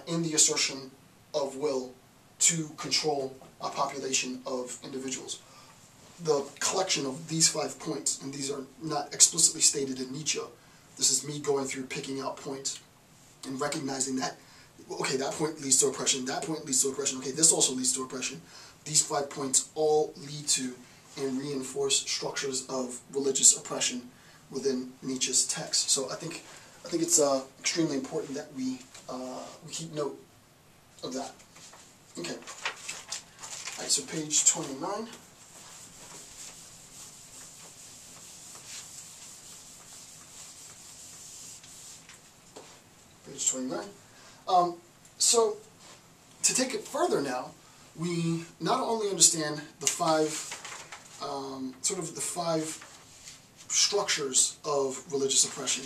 in the assertion of will to control a population of individuals. The collection of these 5 points, and these are not explicitly stated in Nietzsche, this is me going through picking out points and recognizing that, okay, that point leads to oppression, that point leads to oppression, okay, this also leads to oppression. These 5 points all lead to and reinforce structures of religious oppression within Nietzsche's text. So I think it's extremely important that we keep note of that. Okay. All right, so page 29. Page 29. So to take it further now, we not only understand the 5 the 5 structures of religious oppression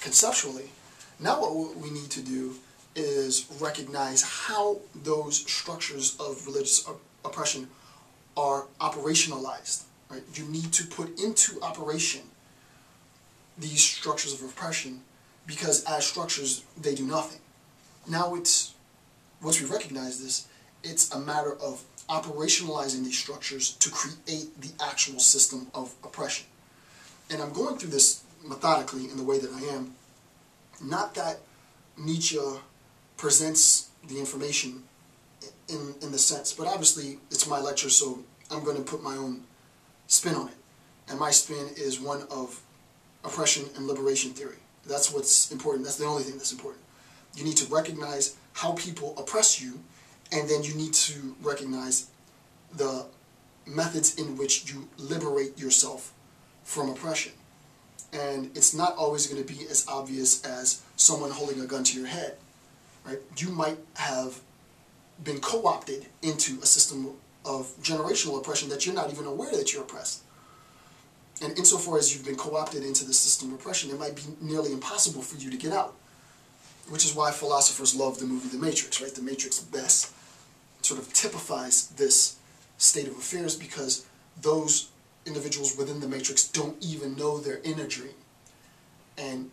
conceptually. Now what we need to do is recognize how those structures of religious oppression are operationalized. Right? You need to put into operation these structures of oppression, because as structures they do nothing. Now once we recognize this, it's a matter of operationalizing these structures to create the actual system of oppression. And I'm going through this methodically in the way that I am, not that Nietzsche presents the information in the sense, but obviously it's my lecture, so I'm going to put my own spin on it. And my spin is one of oppression and liberation theory. That's what's important. That's the only thing that's important. You need to recognize how people oppress you, and then you need to recognize the methods in which you liberate yourself from oppression. And it's not always going to be as obvious as someone holding a gun to your head. Right? You might have been co-opted into a system of generational oppression that you're not even aware that you're oppressed. And insofar as you've been co-opted into the system of oppression, it might be nearly impossible for you to get out. Which is why philosophers love the movie The Matrix, right? The Matrix best sort of typifies this state of affairs, because those individuals within the Matrix don't even know they're in a dream. And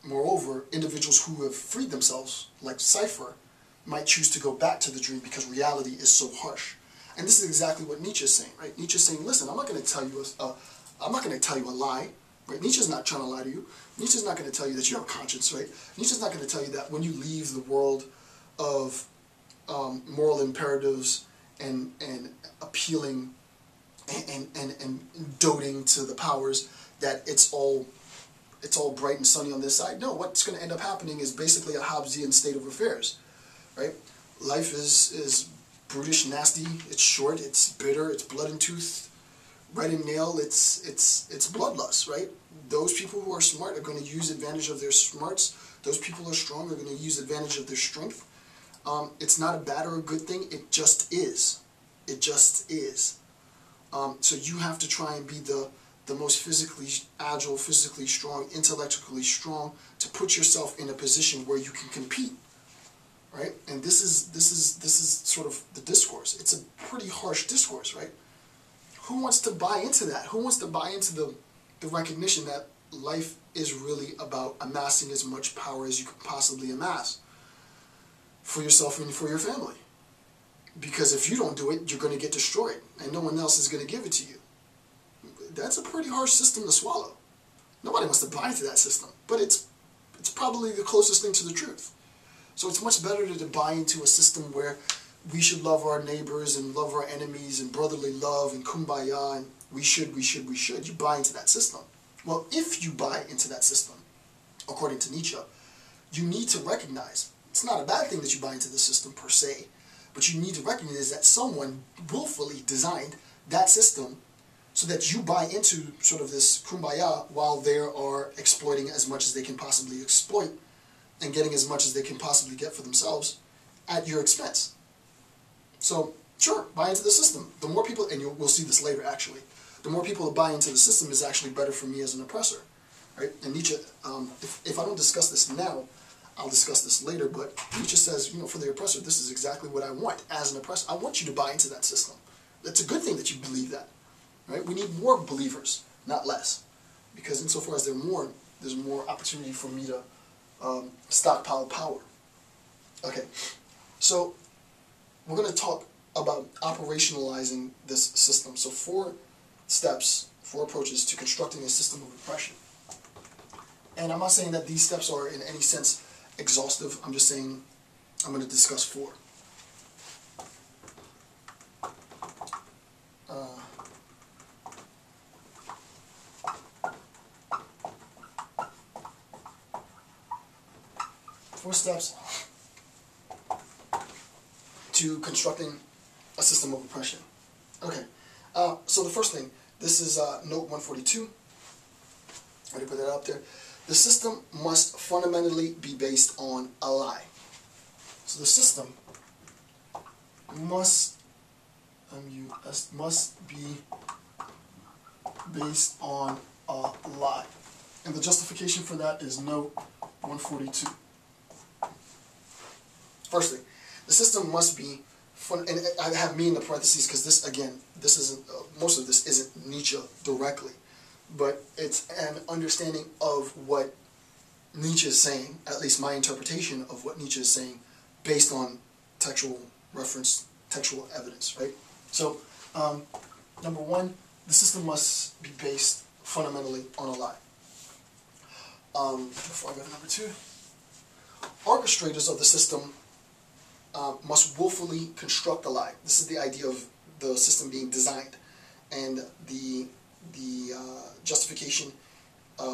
moreover, individuals who have freed themselves, like Cypher, might choose to go back to the dream because reality is so harsh. And this is exactly what Nietzsche is saying, right? Nietzsche is saying, listen, I'm not going to tell you a lie. Right? Nietzsche's not trying to lie to you. Nietzsche's not going to tell you that you have a conscience, right? Nietzsche's not going to tell you that when you leave the world of moral imperatives and appealing and doting to the powers, that it's all bright and sunny on this side. No, what's going to end up happening is basically a Hobbesian state of affairs, right? Life is brutish, nasty, it's short, it's bitter, it's blood and tooth, red and nail, it's bloodlust, right? Those people who are smart are going to use advantage of their smarts. Those people who are strong are going to use advantage of their strength. It's not a bad or a good thing, it just is. It just is. So you have to try and be the most physically agile, physically strong, intellectually strong, to put yourself in a position where you can compete, right? And this is sort of the discourse. It's a pretty harsh discourse, right? Who wants to buy into that? Who wants to buy into the recognition that life is really about amassing as much power as you can possibly amass for yourself and for your family? Because if you don't do it, you're going to get destroyed, and no one else is going to give it to you. That's a pretty harsh system to swallow. Nobody wants to buy into that system, but it's probably the closest thing to the truth. So it's much better to buy into a system where we should love our neighbors and love our enemies and brotherly love and kumbaya and we should. You buy into that system. Well, if you buy into that system, according to Nietzsche, you need to recognize, it's not a bad thing that you buy into the system per se, but you need to recognize that someone willfully designed that system so that you buy into sort of this kumbaya while they are exploiting as much as they can possibly exploit and getting as much as they can possibly get for themselves at your expense. So, sure, buy into the system. The more people, and we'll see this later actually, the more people that buy into the system is actually better for me as an oppressor. Right? And Nietzsche, if I don't discuss this now, I'll discuss this later, but Nietzsche says, you know, for the oppressor, this is exactly what I want as an oppressor. I want you to buy into that system. It's a good thing that you believe that. Right? We need more believers, not less. Because insofar as there's more opportunity for me to stockpile power. Okay, so we're going to talk about operationalizing this system. So 4 steps, 4 approaches to constructing a system of oppression. And I'm not saying that these steps are in any sense exhaustive. I'm just saying I'm going to discuss 4. Four steps to constructing a system of oppression. Okay, so the first thing, this is note 142. I already put that up there. The system must fundamentally be based on a lie. So the system must be based on a lie. And the justification for that is note 142. First thing, the system must be and I have me in the parentheses because this, again, this isn't, most of this isn't Nietzsche directly, but it's an understanding of what Nietzsche is saying, at least my interpretation of what Nietzsche is saying, based on textual reference, textual evidence, right? So, number 1, the system must be based fundamentally on a lie. Before I go to number 2, orchestrators of the system must willfully construct a lie. This is the idea of the system being designed, and the justification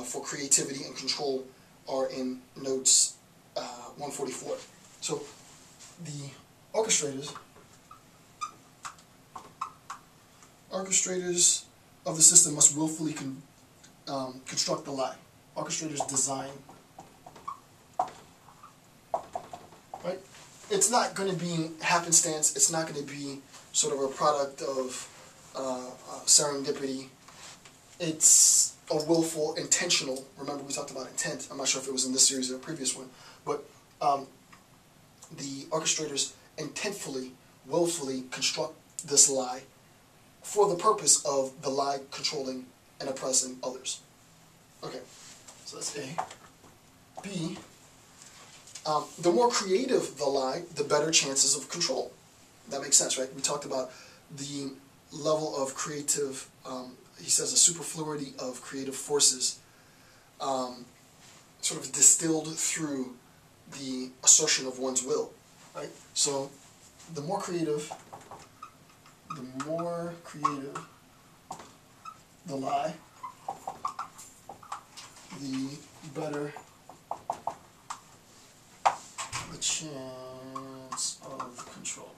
for creativity and control are in notes 144. So the orchestrators of the system must willfully construct the lie. Orchestrators design. Right? It's not going to be happenstance. It's not going to be sort of a product of serendipity. It's a willful, intentional. Remember, we talked about intent. I'm not sure if it was in this series or a previous one, but the orchestrators intentfully, willfully construct this lie for the purpose of the lie controlling and oppressing others. Okay, so that's A. B. The more creative the lie, the better chances of control. That makes sense, right? We talked about the level of creative, he says a superfluity of creative forces sort of distilled through the assertion of one's will, right? So the more creative the lie, the better the chance of control.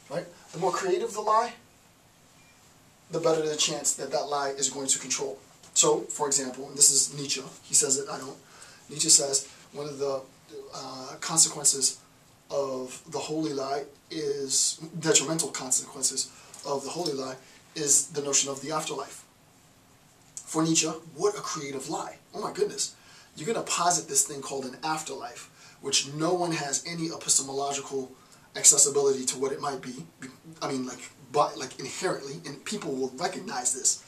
Right? The more creative the lie, the better the chance that that lie is going to control. So, for example, and this is Nietzsche, he says it, I don't. Nietzsche says one of the consequences of the holy lie is, detrimental consequences of the holy lie, is the notion of the afterlife. For Nietzsche, what a creative lie. Oh my goodness. You're going to posit this thing called an afterlife, which no one has any epistemological accessibility to what it might be. I mean, like inherently, and people will recognize this.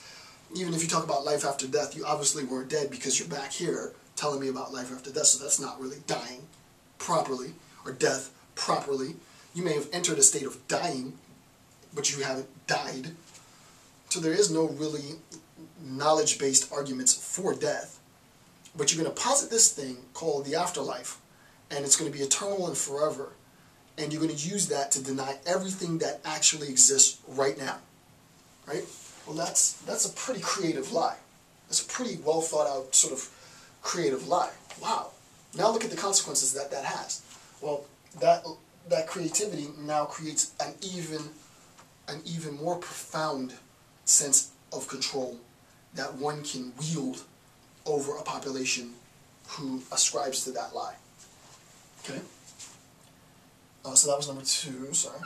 Even if you talk about life after death, you obviously weren't dead because you're back here telling me about life after death, so that's not really dying properly, or death properly. You may have entered a state of dying, but you haven't died. So there is no really knowledge-based arguments for death. But you're going to posit this thing called the afterlife, and it's going to be eternal and forever, and you're going to use that to deny everything that actually exists right now, right? Well, that's a pretty creative lie. That's a pretty well thought out sort of creative lie. Wow. Now look at the consequences that that has. Well, that creativity now creates an even more profound sense of control that one can wield over a population who ascribes to that lie. Okay? So that was number 2, sorry.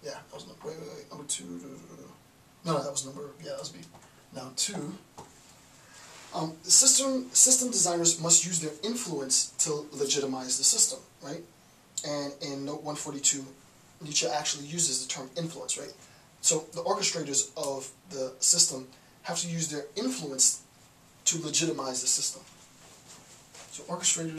Yeah, that was number, wait, number 2. No, that was number, yeah, that was B. Now 2. System designers must use their influence to legitimize the system, right? And in note 142, Nietzsche actually uses the term influence, right? So the orchestrators of the system have to use their influence to legitimize the system. So orchestrators